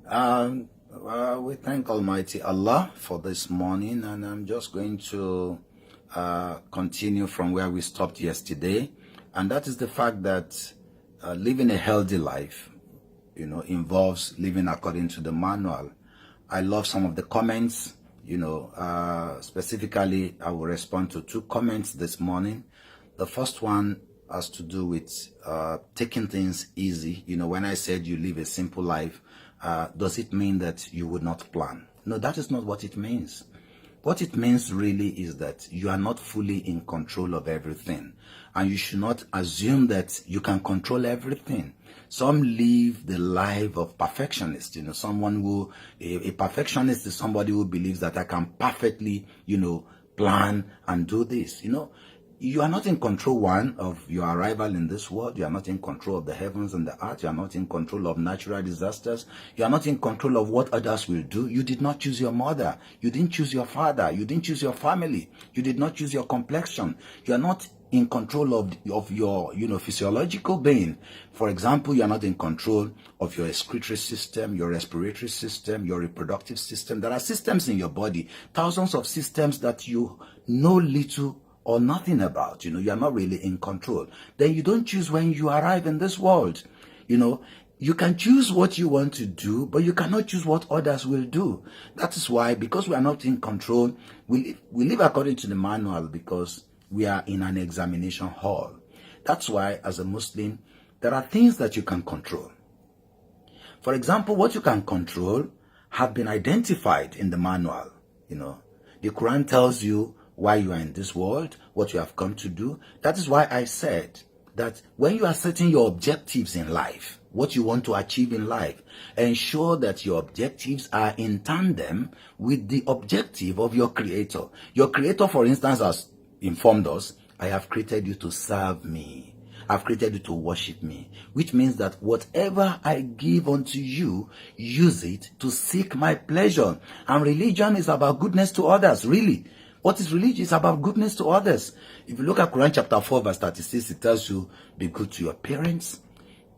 We thank Almighty Allah for this morning, and I'm just going to continue from where we stopped yesterday, and that is the fact that living a healthy life, involves living according to the manual. I love some of the comments. Specifically, I will respond to 2 comments this morning. The first one has to do with taking things easy. When I said you live a simple life, does it mean that you would not plan? No, that is not what it means. What it means really is that you are not fully in control of everything, and you should not assume that you can control everything. Some live the life of perfectionists. A perfectionist is somebody who believes that I can perfectly, plan and do this. You are not in control, one, of your arrival in this world. You are not in control of the heavens and the earth. You are not in control of natural disasters. You are not in control of what others will do. You did not choose your mother. You didn't choose your father. You didn't choose your family. You did not choose your complexion. You are not in control of your physiological being. For example, you are not in control of your excretory system, your respiratory system, your reproductive system. There are systems in your body, thousands of systems that you know little or nothing about. You are not really in control. Then you don't choose when you arrive in this world. You can choose what you want to do, but you cannot choose what others will do. That is why, because we are not in control, we live according to the manual, because we are in an examination hall. That's why, as a Muslim, there are things that you can control. For example, what you can control have been identified in the manual. The Quran tells you why you are in this world, what you have come to do. That is why I said that when you are setting your objectives in life, what you want to achieve in life, ensure that your objectives are in tandem with the objective of your Creator. Your Creator, for instance, has informed us, I have created you to serve me. I've created you to worship me, which means that whatever I give unto you, use it to seek my pleasure. And religion is about goodness to others, really. What is religion? It's about goodness to others. If you look at Quran chapter 4 verse 36, it tells you, be good to your parents,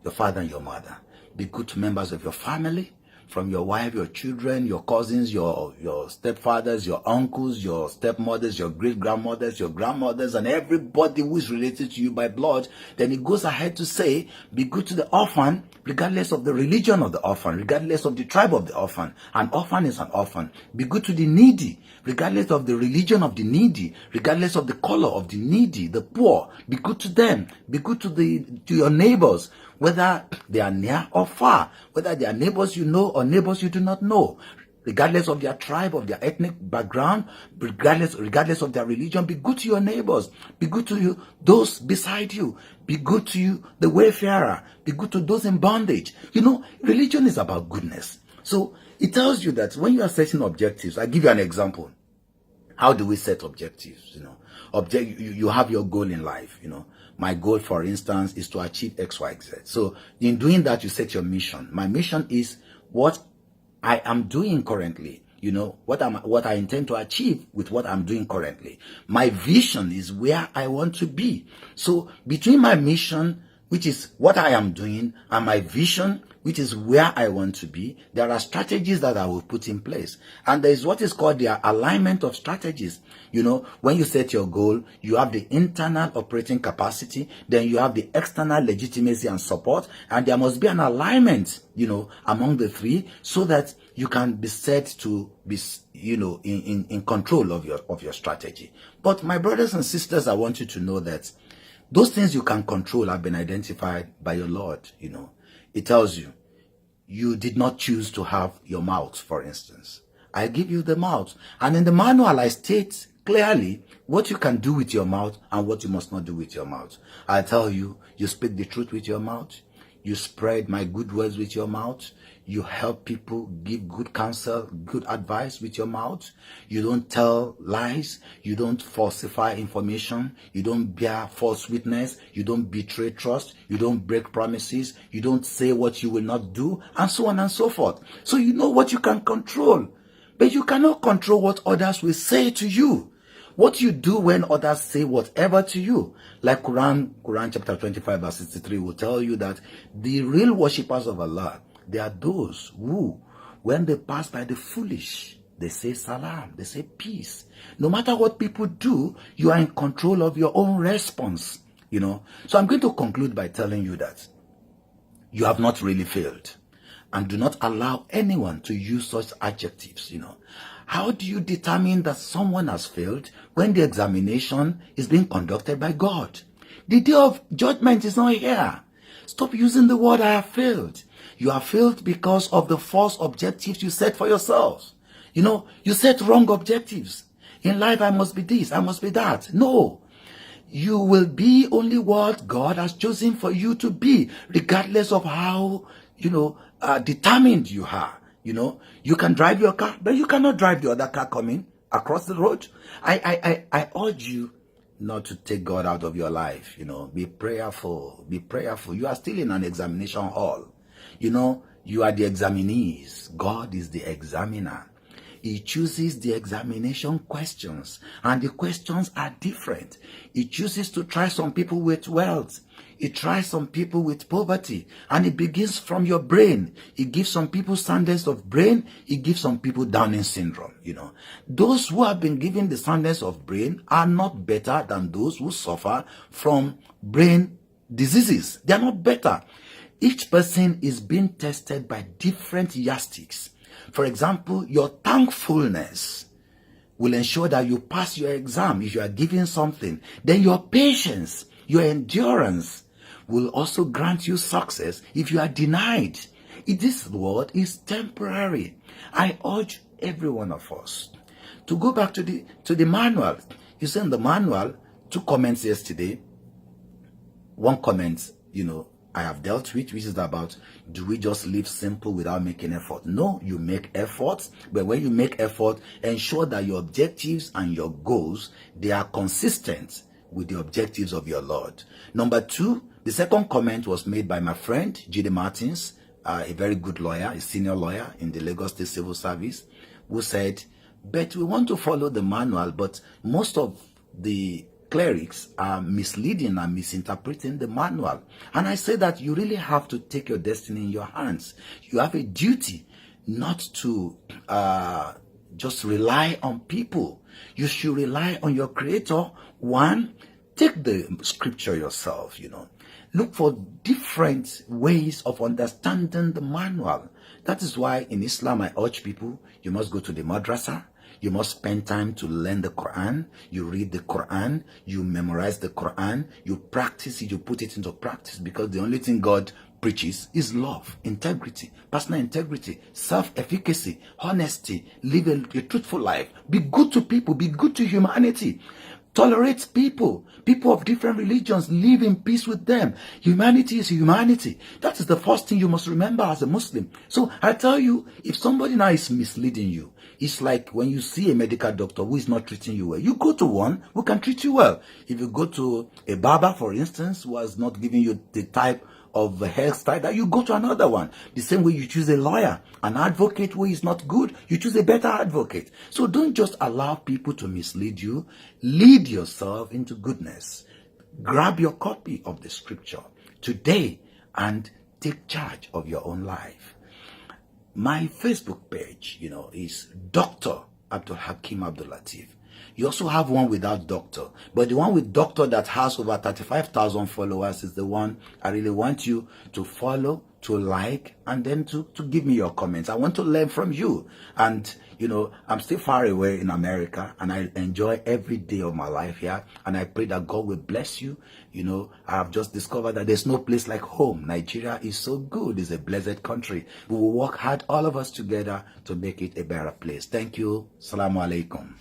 your father and your mother. Be good to members of your family, from your wife, your children, your cousins, your stepfathers, your uncles, your stepmothers, your great-grandmothers, your grandmothers, and everybody who is related to you by blood. Then it goes ahead to say, be good to the orphan, regardless of the religion of the orphan, regardless of the tribe of the orphan. An orphan is an orphan. Be good to the needy, regardless of the religion of the needy, regardless of the color of the needy, the poor. Be good to them. Be good to your neighbors, whether they are near or far, whether they are neighbors you know or neighbors you do not know, regardless of their tribe, of their ethnic background, regardless of their religion. Be good to your neighbors. Be good to those beside you. Be good to the wayfarer. Be good to those in bondage. Religion is about goodness. So it tells you that when you are setting objectives, I give you an example. How do we set objectives? You have your goal in life. My goal, for instance, is to achieve X, Y, Z. So in doing that, you set your mission. My mission is what I am doing currently. What I intend to achieve with what I'm doing currently. My vision is where I want to be. So between my mission, which is what I am doing, and my vision, which is where I want to be, there are strategies that I will put in place. And there is what is called the alignment of strategies. When you set your goal, you have the internal operating capacity, then you have the external legitimacy and support, and there must be an alignment, among the three, so that you can be said to be, in control of your strategy. But my brothers and sisters, I want you to know that those things you can control have been identified by your Lord. It tells you, you did not choose to have your mouth, for instance. I give you the mouth. And in the manual, I state clearly what you can do with your mouth and what you must not do with your mouth. I tell you, you speak the truth with your mouth. You spread my good words with your mouth. You help people, give good counsel, good advice with your mouth. You don't tell lies. You don't falsify information. You don't bear false witness. You don't betray trust. You don't break promises. You don't say what you will not do, and so on and so forth. So you know what you can control, but you cannot control what others will say to you. What you do when others say whatever to you. Like Quran chapter 25 verse 63 will tell you that the real worshippers of Allah, they are those who When they pass by the foolish, they say salam, they say peace. No matter what people do, you are in control of your own response, So I'm going to conclude by telling you that you have not really failed. And do not allow anyone to use such adjectives, How do you determine that someone has failed when the examination is being conducted by God? The day of judgment is not here. Stop using the word I have failed. You have failed because of the false objectives you set for yourselves. You set wrong objectives. In life, I must be this, I must be that. No. You will be only what God has chosen for you to be, regardless of how, determined you are. You can drive your car, but you cannot drive the other car coming across the road. I urge you not to take God out of your life. Be prayerful. Be prayerful. You are still in an examination hall. You are the examinees. God is the examiner. He chooses the examination questions, and the questions are different. He chooses to try some people with wealth. He tries some people with poverty, and it begins from your brain. He gives some people soundness of brain. He gives some people Downing syndrome, Those who have been given the soundness of brain are not better than those who suffer from brain diseases. They are not better. Each person is being tested by different yardsticks. For example, your thankfulness will ensure that you pass your exam if you are given something. Then your patience, your endurance will also grant you success if you are denied. This world is temporary. I urge every one of us to go back to the manual. You see in the manual, 2 comments yesterday. One comment, I have dealt with, which is about, do we just live simple without making effort? No, you make efforts, but when you make effort, ensure that your objectives and your goals, they are consistent with the objectives of your Lord. Number 2, the second comment was made by my friend, J.D. Martins, a very good lawyer, a senior lawyer in the Lagos State Civil Service, who said, but we want to follow the manual, but most of the clerics are misleading and misinterpreting the manual. And I say that you really have to take your destiny in your hands. You have a duty not to just rely on people. You should rely on your Creator. 1, take the scripture yourself, Look for different ways of understanding the manual. That is why in Islam I urge people, you must go to the madrasa. You must spend time to learn the Quran. You read the Quran. You memorize the Quran. You practice it. You put it into practice, because the only thing God preaches is love, integrity, personal integrity, self-efficacy, honesty. Live a truthful life. Be good to people. Be good to humanity. Tolerate people of different religions. Live in peace with them. Humanity is humanity. That is the first thing you must remember as a Muslim. So I tell you, if somebody now is misleading you, it's like when you see a medical doctor who is not treating you well. You go to one who can treat you well. If you go to a barber, for instance, who has not given you the type of hairstyle, that you go to another one. The same way you choose a lawyer, an advocate who is not good, you choose a better advocate. So don't just allow people to mislead you. Lead yourself into goodness. Grab your copy of the scripture today and take charge of your own life. My Facebook page, is Dr. Abdul Hakim Abdul Latif. You also have one without doctor, but the one with doctor that has over 35,000 followers is the one I really want you to follow, to like, and then to give me your comments. I want to learn from you. And, I'm still far away in America, and I enjoy every day of my life here. And I pray that God will bless you. I have just discovered that there's no place like home. Nigeria is so good. It's a blessed country. We will work hard, all of us together, to make it a better place. Thank you. Assalamu alaikum.